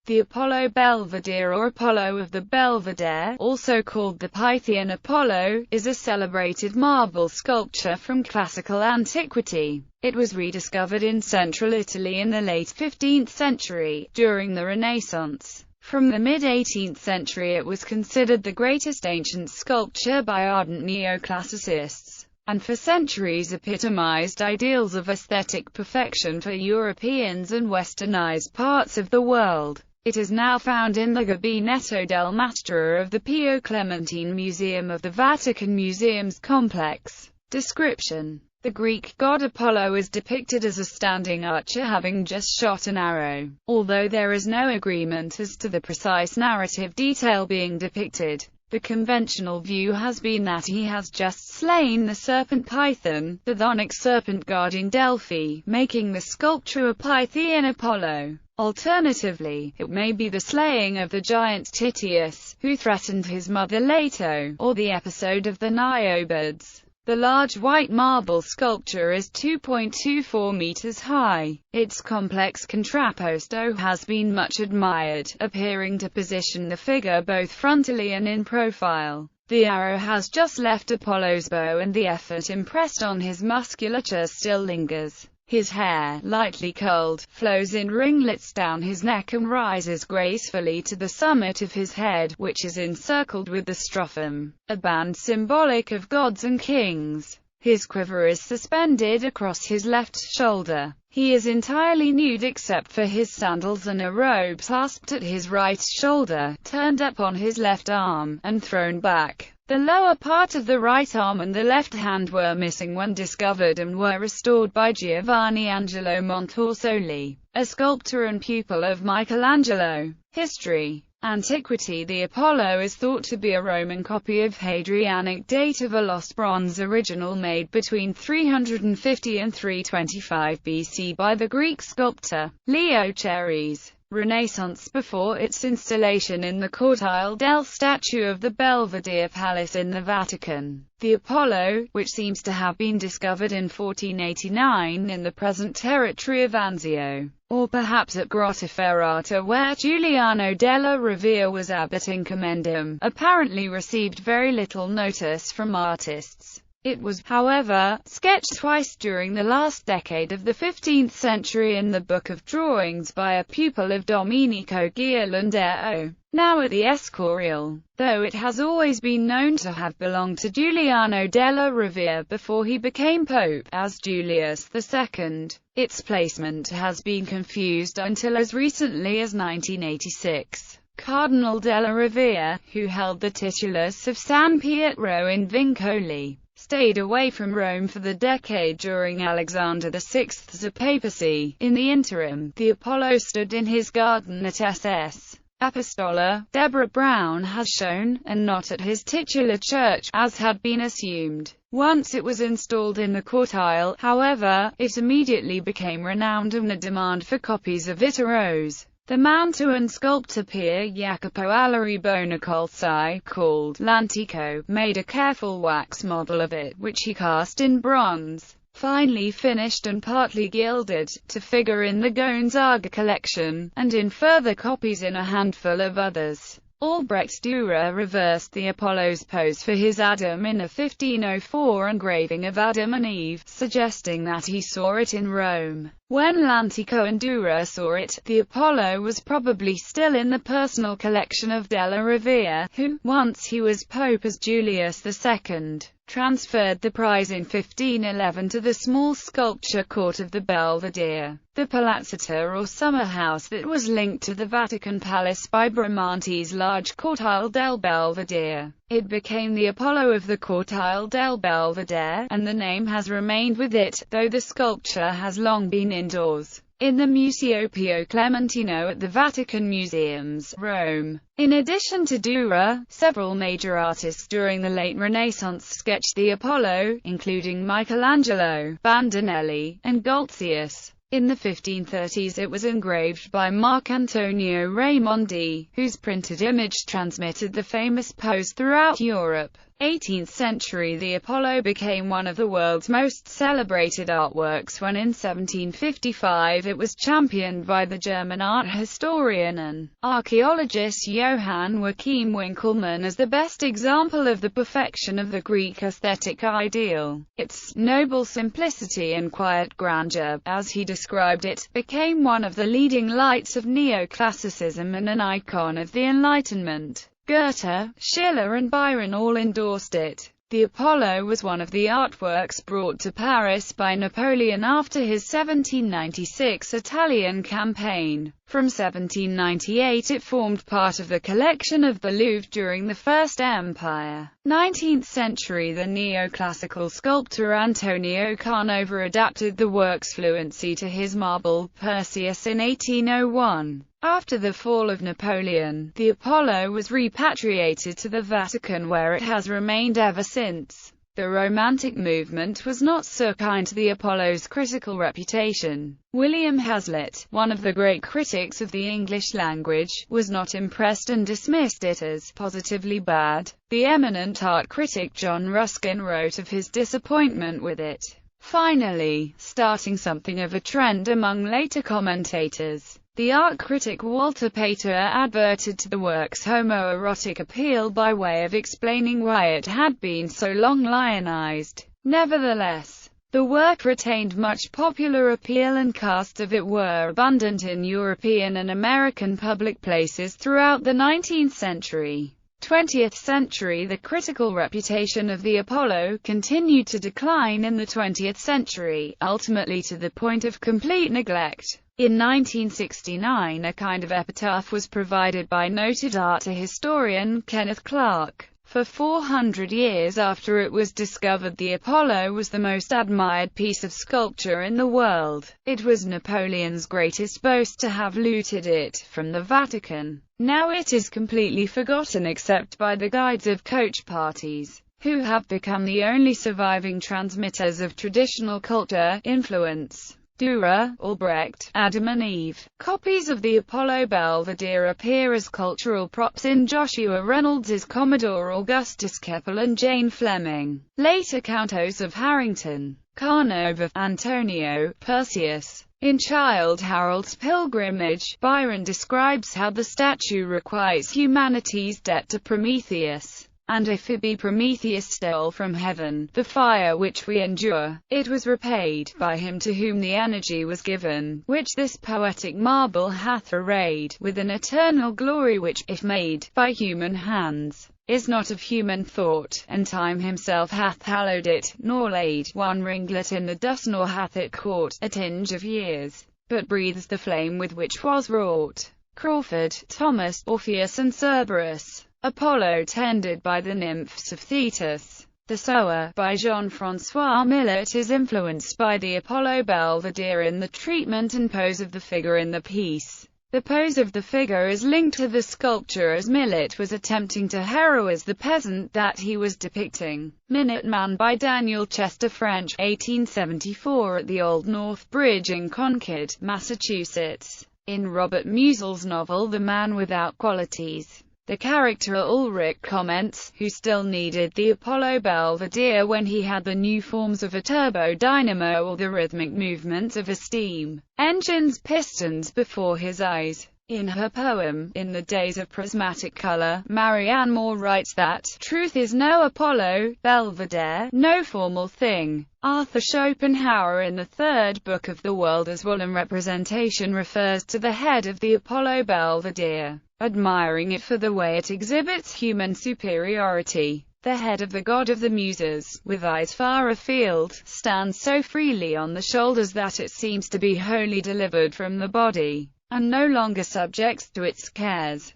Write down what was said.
The Apollo Belvedere or Apollo of the Belvedere, also called the Pythian Apollo, is a celebrated marble sculpture from classical antiquity. It was rediscovered in central Italy in the late 15th century, during the Renaissance. From the mid-18th century it was considered the greatest ancient sculpture by ardent neoclassicists, and for centuries epitomized ideals of aesthetic perfection for Europeans and westernized parts of the world. It is now found in the Gabinetto del Maestro of the Pio Clementine Museum of the Vatican Museums Complex. Description: the Greek god Apollo is depicted as a standing archer having just shot an arrow. Although there is no agreement as to the precise narrative detail being depicted, the conventional view has been that he has just slain the serpent Python, the chthonic serpent guarding Delphi, making the sculpture a Pythian Apollo. Alternatively, it may be the slaying of the giant Tityus, who threatened his mother Leto, or the episode of the Niobids. The large white marble sculpture is 2.24 meters high. Its complex contrapposto has been much admired, appearing to position the figure both frontally and in profile. The arrow has just left Apollo's bow and the effort impressed on his musculature still lingers. His hair, lightly curled, flows in ringlets down his neck and rises gracefully to the summit of his head, which is encircled with the strophum, a band symbolic of gods and kings. His quiver is suspended across his left shoulder. He is entirely nude except for his sandals and a robe clasped at his right shoulder, turned up on his left arm, and thrown back. The lower part of the right arm and the left hand were missing when discovered and were restored by Giovanni Angelo Montorsoli, a sculptor and pupil of Michelangelo. History: Antiquity. The Apollo is thought to be a Roman copy of Hadrianic date of a lost bronze original made between 350 and 325 BC by the Greek sculptor Leo Ceres. Renaissance. Before its installation in the Cortile del statue of the Belvedere Palace in the Vatican, the Apollo, which seems to have been discovered in 1489 in the present territory of Anzio, or perhaps at Grottoferrata where Giuliano della Rovere was abbot in commendam, apparently received very little notice from artists. It was, however, sketched twice during the last decade of the 15th century in the Book of Drawings by a pupil of Domenico Ghirlandaio, now at the Escorial, though it has always been known to have belonged to Giuliano della Rovere before he became pope, as Julius II. Its placement has been confused until as recently as 1986. Cardinal della Rovere, who held the titulus of San Pietro in Vincoli, stayed away from Rome for the decade during Alexander VI's papacy. In the interim, the Apollo stood in his garden at SS Apostola, Deborah Brown has shown, and not at his titular church, as had been assumed. Once it was installed in the Cortile, however, it immediately became renowned and the demand for copies of it arose. The Mantuan sculptor Pier Jacopo Allari Bonacolsi, called L'Antico, made a careful wax model of it, which he cast in bronze, finely finished and partly gilded, to figure in the Gonzaga collection, and in further copies in a handful of others. Albrecht Dürer reversed the Apollo's pose for his Adam in a 1504 engraving of Adam and Eve, suggesting that he saw it in Rome. When L'Antico and Dürer saw it, the Apollo was probably still in the personal collection of della Rovere, who, once he was pope as Julius II, transferred the prize in 1511 to the small sculpture court of the Belvedere, the palazzetta or summer house that was linked to the Vatican Palace by Bramante's large Cortile del Belvedere. It became the Apollo of the Cortile del Belvedere, and the name has remained with it, though the sculpture has long been indoors, in the Museo Pio Clementino at the Vatican Museums, Rome. In addition to Dürer, several major artists during the late Renaissance sketched the Apollo, including Michelangelo, Bandinelli, and Goltzius. In the 1530s it was engraved by Marcantonio Raimondi, whose printed image transmitted the famous pose throughout Europe. 18th century, the Apollo became one of the world's most celebrated artworks when in 1755 it was championed by the German art historian and archaeologist Johann Joachim Winckelmann as the best example of the perfection of the Greek aesthetic ideal. Its noble simplicity and quiet grandeur, as he described it, became one of the leading lights of neoclassicism and an icon of the Enlightenment. Goethe, Schiller and Byron all endorsed it. The Apollo was one of the artworks brought to Paris by Napoleon after his 1796 Italian campaign. From 1798 it formed part of the collection of the Louvre during the First Empire. 19th century, the neoclassical sculptor Antonio Canova adapted the work's fluency to his marble Perseus in 1801. After the fall of Napoleon, the Apollo was repatriated to the Vatican, where it has remained ever since. The Romantic movement was not so kind to the Apollo's critical reputation. William Hazlitt, one of the great critics of the English language, was not impressed and dismissed it as positively bad. The eminent art critic John Ruskin wrote of his disappointment with it. Finally, starting something of a trend among later commentators, the art critic Walter Pater adverted to the work's homoerotic appeal by way of explaining why it had been so long lionized. Nevertheless, the work retained much popular appeal and casts of it were abundant in European and American public places throughout the 19th century. 20th century, the critical reputation of the Apollo continued to decline in the 20th century, ultimately to the point of complete neglect. In 1969, a kind of epitaph was provided by noted art historian Kenneth Clark. For 400 years after it was discovered, the Apollo was the most admired piece of sculpture in the world. It was Napoleon's greatest boast to have looted it from the Vatican. Now it is completely forgotten except by the guides of coach parties, who have become the only surviving transmitters of traditional culture, influence. Dürer, Albrecht, Adam and Eve. Copies of the Apollo Belvedere appear as cultural props in Joshua Reynolds's Commodore Augustus Keppel and Jane Fleming. Later cantos of Harrington, Canova, Antonio, Perseus. In Childe Harold's Pilgrimage, Byron describes how the statue requites humanity's debt to Prometheus. And if it be Prometheus stole from heaven the fire which we endure, it was repaid by him to whom the energy was given, which this poetic marble hath arrayed, with an eternal glory which, if made by human hands, is not of human thought, and time himself hath hallowed it, nor laid one ringlet in the dust, nor hath it caught a tinge of years, but breathes the flame with which was wrought. Crawford, Thomas, Orpheus and Cerberus. Apollo tended by the nymphs of Thetis. The Sower, by Jean-François Millet, is influenced by the Apollo Belvedere in the treatment and pose of the figure in the piece. The pose of the figure is linked to the sculpture, as Millet was attempting to heroize the peasant that he was depicting. Minuteman by Daniel Chester French, 1874, at the Old North Bridge in Concord, Massachusetts. In Robert Musil's novel The Man Without Qualities, the character Ulrich comments, who still needed the Apollo Belvedere when he had the new forms of a turbo-dynamo or the rhythmic movements of a steam engine's pistons before his eyes. In her poem, In the Days of Prismatic Color, Marianne Moore writes that, truth is no Apollo Belvedere, no formal thing. Arthur Schopenhauer in the third book of The World as Woolen Representation refers to the head of the Apollo Belvedere, admiring it for the way it exhibits human superiority. The head of the god of the Muses, with eyes far afield, stands so freely on the shoulders that it seems to be wholly delivered from the body, and no longer subject to its cares.